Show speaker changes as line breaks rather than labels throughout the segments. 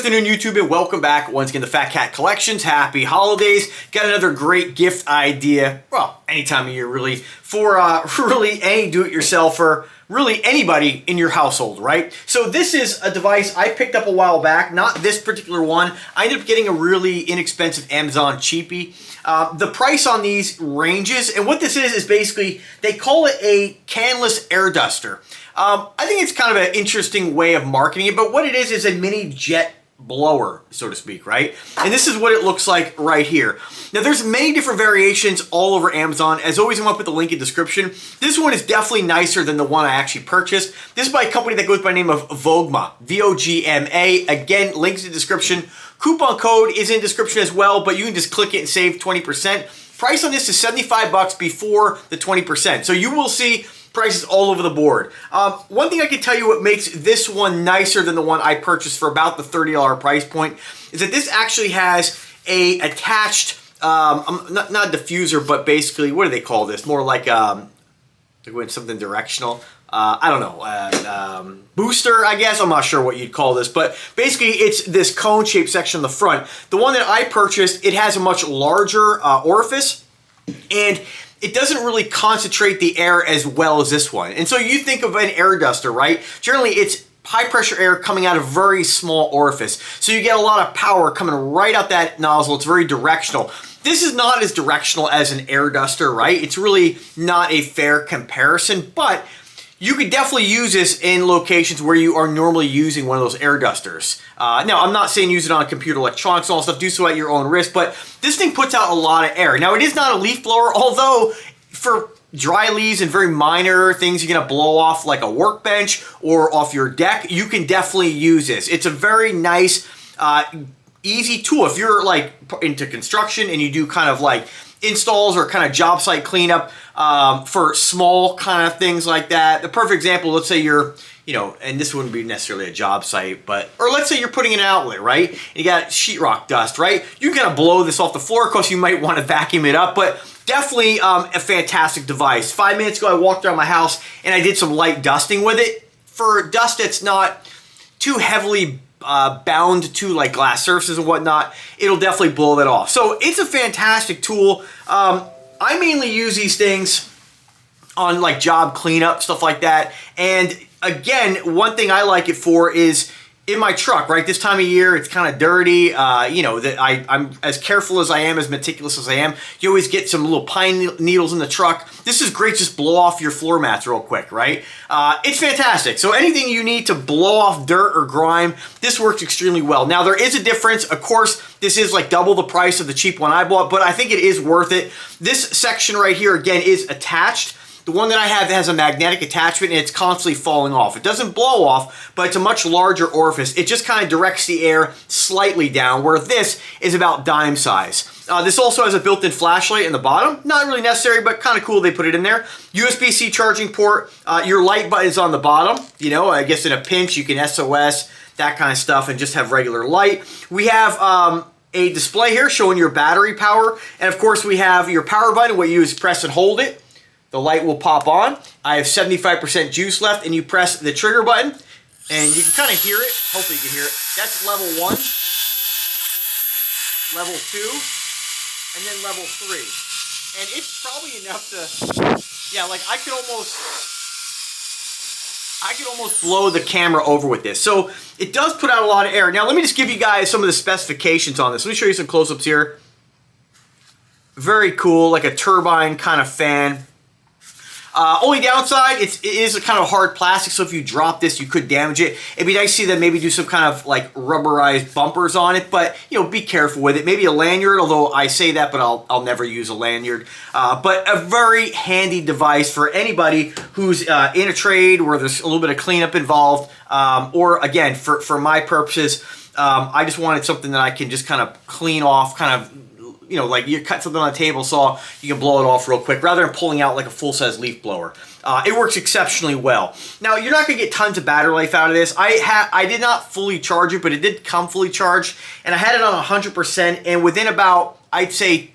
afternoon, YouTube, and welcome back once again to Fat Cat Collections. Happy holidays. Got another great gift idea, well, any time of year really, for really any do-it-yourselfer, really anybody in your household, right? So this is a device I picked up a while back, not this particular one. I ended up getting a really inexpensive Amazon cheapie. The price on these ranges, and what this is basically, they call it a canless air duster. I think it's kind of an interesting way of marketing it, but what it is a mini jet blower, so to speak, right? And this is what it looks like right here. Now, there's many different variations all over Amazon. As always, I'm going to put the link in the description. This one is definitely nicer than the one I actually purchased. This is by a company that goes by the name of Vogma, V-O-G-M-A. Again, links in the description. Coupon code is in the description as well, but you can just click it and save 20%. Price on this is $75 before the 20%. So you will see prices all over the board. One thing I can tell you what makes this one nicer than the one I purchased for about the $30 price point is that this actually has a attached, not a diffuser, but basically, what do they call this? More like something directional. I don't know, booster, I guess. I'm not sure what you'd call this, but basically it's this cone-shaped section on the front. The one that I purchased, it has a much larger orifice, and it doesn't really concentrate the air as well as this one. And so you think of an air duster, right? Generally, it's high pressure air coming out of a very small orifice. So you get a lot of power coming right out that nozzle. It's very directional. This is not as directional as an air duster, right? It's really not a fair comparison, but you could definitely use this in locations where you are normally using one of those air dusters. Now, I'm not saying use it on computer electronics and all that stuff. Do so at your own risk, but this thing puts out a lot of air. Now, it is not a leaf blower, although for dry leaves and very minor things you're gonna blow off like a workbench or off your deck, you can definitely use this. It's a very nice, easy tool. If you're like into construction and you do kind of like installs or kind of job site cleanup for small kind of things like that. The perfect example, let's say you're, and this wouldn't be necessarily a job site, or let's say you're putting an outlet, right? And you got sheetrock dust, right? You can kind of blow this off the floor. Of course, you might want to vacuum it up, but definitely a fantastic device. 5 minutes ago, I walked around my house and I did some light dusting with it. For dust that's not too heavily bound to like glass surfaces and whatnot, it'll definitely blow that off. So it's a fantastic tool. I mainly use these things on like job cleanup, stuff like that. And again, one thing I like it for is in my truck, right? This time of year, it's kind of dirty. That I'm as careful as I am, as meticulous as I am. You always get some little pine needles in the truck. This is great. Just blow off your floor mats real quick, right? It's fantastic. So anything you need to blow off dirt or grime, this works extremely well. Now, there is a difference. Of course, this is like double the price of the cheap one I bought, but I think it is worth it. This section right here, again, is attached. The one that I have has a magnetic attachment and it's constantly falling off. It doesn't blow off, but it's a much larger orifice. It just kind of directs the air slightly down, where this is about dime size. This also has a built-in flashlight in the bottom. Not really necessary, but kind of cool they put it in there. USB-C charging port. Your light button is on the bottom. I guess in a pinch you can SOS, that kind of stuff, and just have regular light. We have a display here showing your battery power. And of course we have your power button. What you do is press and hold it. The light will pop on. I have 75% juice left, and you press the trigger button, and you can kind of hear it. Hopefully you can hear it. That's level 1, level 2, and then level 3. And it's probably enough to, yeah, like I could almost blow the camera over with this. So it does put out a lot of air. Now let me just give you guys some of the specifications on this. Let me show you some close-ups here. Very cool, like a turbine kind of fan. Only downside, it is a kind of hard plastic, so if you drop this, you could damage it. It'd be nice to see them maybe do some kind of like rubberized bumpers on it, but be careful with it. Maybe a lanyard, although I say that, but I'll never use a lanyard. But a very handy device for anybody who's in a trade where there's a little bit of cleanup involved, or again, for my purposes, I just wanted something that I can just kind of clean off, kind of, like you cut something on a table saw, you can blow it off real quick rather than pulling out like a full-size leaf blower. It works exceptionally well. Now, you're not going to get tons of battery life out of this. I did not fully charge it, but it did come fully charged, and I had it on 100%, and within about, I'd say,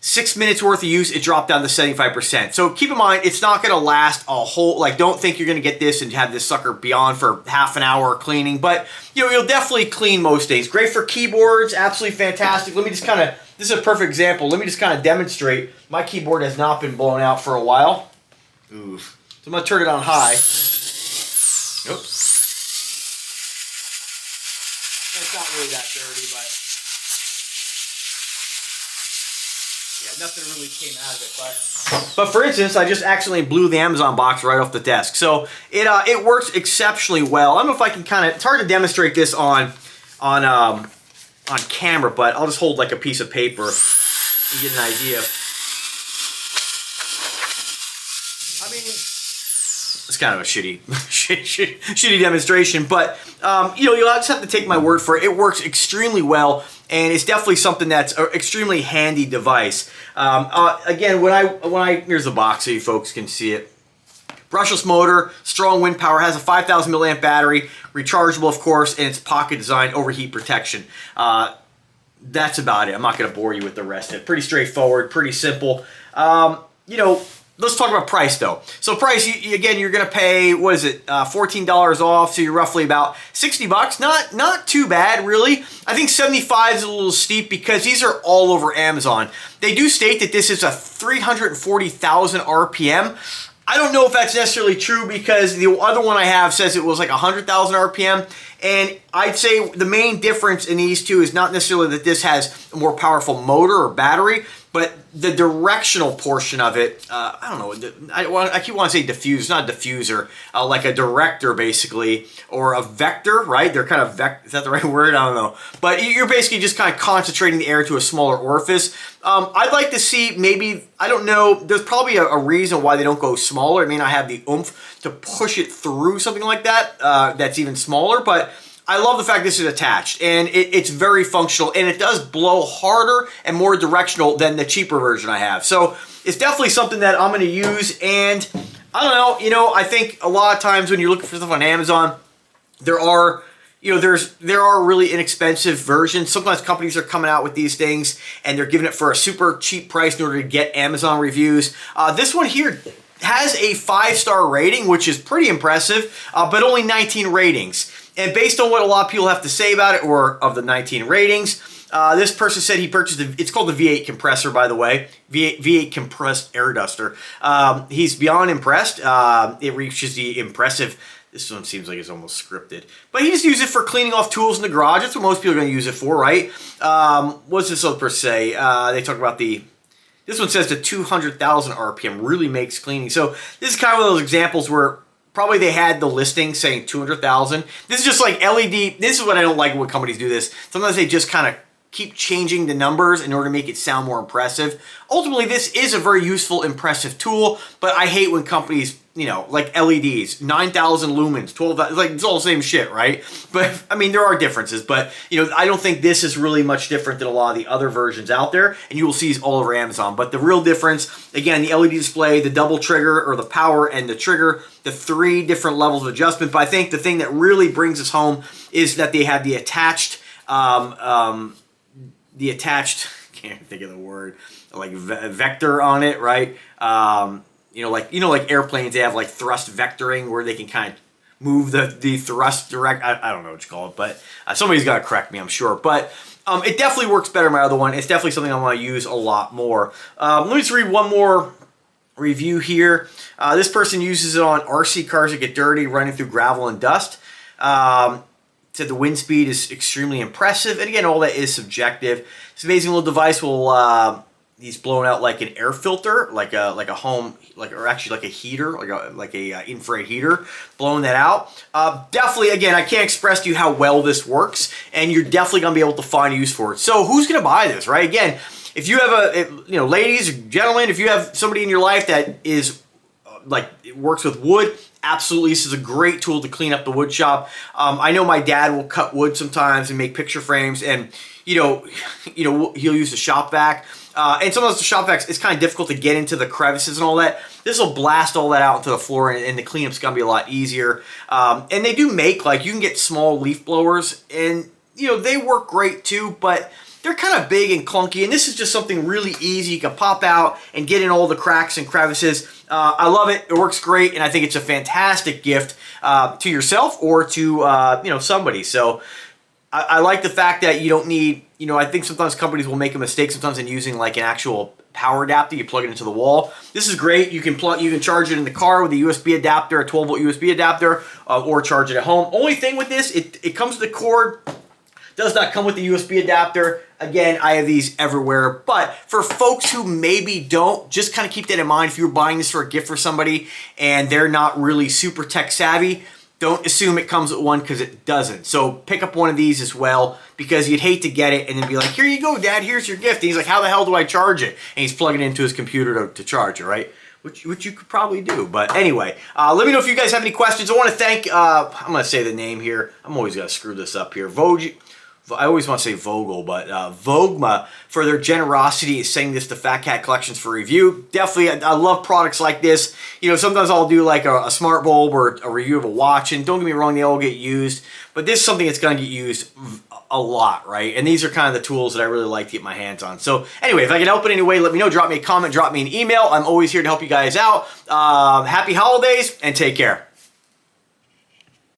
6 minutes worth of use, it dropped down to 75%. So keep in mind, it's not going to last a whole, like, don't think you're going to get this and have this sucker be on for half an hour cleaning, but, you know, you'll definitely clean most days. Great for keyboards, absolutely fantastic. Let me just kind of, this is a perfect example. Let me just kind of demonstrate. My keyboard has not been blown out for a while. Oof. So I'm going to turn it on high. Oops. It's not really that dirty, but yeah, nothing really came out of it. But for instance, I just accidentally blew the Amazon box right off the desk. So it works exceptionally well. I don't know if I can kind of, it's hard to demonstrate this on camera, but I'll just hold like a piece of paper and get an idea. I mean, it's kind of a shitty demonstration, but you know, you'll just have to take my word for it. It works extremely well, and it's definitely something that's an extremely handy device. Again, when I here's the box so you folks can see it. Brushless motor, strong wind power, has a 5,000 milliamp battery, rechargeable of course, and it's pocket design, overheat protection. That's about it. I'm not going to bore you with the rest of it. Pretty straightforward, pretty simple. You know, let's talk about price though. So price, again, you're going to pay, what is it, $14 off, so you're roughly about 60 bucks. Not too bad, really. I think 75 is a little steep because these are all over Amazon. They do state that this is a 340,000 RPM. I don't know if that's necessarily true because the other one I have says it was like 100,000 RPM. And I'd say the main difference in these two is not necessarily that this has a more powerful motor or battery, but the directional portion of it, I don't know, I keep wanting to say diffuser, it's not a diffuser, like a director basically, or a vector, right? They're kind of, is that the right word? I don't know. But you're basically just kind of concentrating the air to a smaller orifice. I'd like to see maybe, I don't know, there's probably a reason why they don't go smaller. It may not have the oomph to push it through something like that, that's even smaller, but I love the fact this is attached, and it's very functional, and it does blow harder and more directional than the cheaper version I have. So it's definitely something that I'm going to use, and I don't know, you know, I think a lot of times when you're looking for stuff on Amazon, there are, you know, there are really inexpensive versions. Sometimes companies are coming out with these things, and they're giving it for a super cheap price in order to get Amazon reviews. This one here has a 5-star rating, which is pretty impressive, but only 19 ratings. And based on what a lot of people have to say about it, or of the 19 ratings, this person said he purchased, it's called the V8 compressor, by the way, V8 compressed air duster. He's beyond impressed. It reaches the impressive, this one seems like it's almost scripted, but he just uses it for cleaning off tools in the garage. That's what most people are going to use it for, right? What's this other person say? They talk about this one says the 200,000 RPM really makes cleaning. So this is kind of one of those examples where probably they had the listing saying 200,000. This is just like LED. This is what I don't like when companies do this. Sometimes they just kind of keep changing the numbers in order to make it sound more impressive. Ultimately, this is a very useful, impressive tool, but I hate when companies, you know, like LEDs, 9,000 lumens, 12,000, like it's all the same shit, right? But I mean, there are differences, but you know, I don't think this is really much different than a lot of the other versions out there, and you will see these all over Amazon. But the real difference, again, the LED display, the double trigger or the power and the trigger, the 3 different levels of adjustment. But I think the thing that really brings us home is that they have the attached, can't think of the word, like vector on it, right? You know, like airplanes, they have like thrust vectoring where they can kind of move the thrust direct. I don't know what you call it, but somebody's got to correct me, I'm sure. But it definitely works better than my other one. It's definitely something I want to use a lot more. Let me just read one more review here. This person uses it on RC cars that get dirty, running through gravel and dust. Said the wind speed is extremely impressive, and again, all that is subjective. This amazing little device will he's blown out like an air filter, like a home, or actually like a heater, like a infrared heater, blowing that out. Definitely, again, I can't express to you how well this works, and you're definitely gonna be able to find a use for it. So who's gonna buy this, right? Again, if you have you know, ladies, gentlemen, if you have somebody in your life that is it works with wood, absolutely, this is a great tool to clean up the wood shop. I know my dad will cut wood sometimes and make picture frames, and you know, he'll use the shop vac. And sometimes the shop vacs, it's kind of difficult to get into the crevices and all that. This will blast all that out into the floor, and the cleanup's gonna be a lot easier. And they do make, like, you can get small leaf blowers, and you know, they work great too, but they're kind of big and clunky, and this is just something really easy. You can pop out and get in all the cracks and crevices. I love it. It works great, and I think it's a fantastic gift to yourself or to you know, somebody. So I like the fact that you don't need, you know, I think sometimes companies will make a mistake sometimes in using like an actual power adapter. You plug it into the wall. This is great. You can charge it in the car with a USB adapter, a 12-volt USB adapter, or charge it at home. Only thing with this, it comes with the cord. Does not come with the USB adapter. Again, I have these everywhere, but for folks who maybe don't, just kind of keep that in mind. If you're buying this for a gift for somebody and they're not really super tech savvy, don't assume it comes with one, because it doesn't. So pick up one of these as well, because you'd hate to get it and then be like, here you go, Dad, here's your gift. And he's like, how the hell do I charge it? And he's plugging it into his computer to charge it, right? Which you could probably do. But anyway, let me know if you guys have any questions. I want to thank, I'm going to say the name here. I'm always going to screw this up here. I always want to say Vogel, but Vogma, for their generosity in sending this to Fat Cat Collections for review. Definitely, I love products like this. You know, sometimes I'll do like a smart bulb or a review of a watch, and don't get me wrong, they all get used, but this is something that's going to get used a lot, right? And these are kind of the tools that I really like to get my hands on. So anyway, if I can help in any way, let me know. Drop me a comment, drop me an email. I'm always here to help you guys out. Happy holidays, and take care.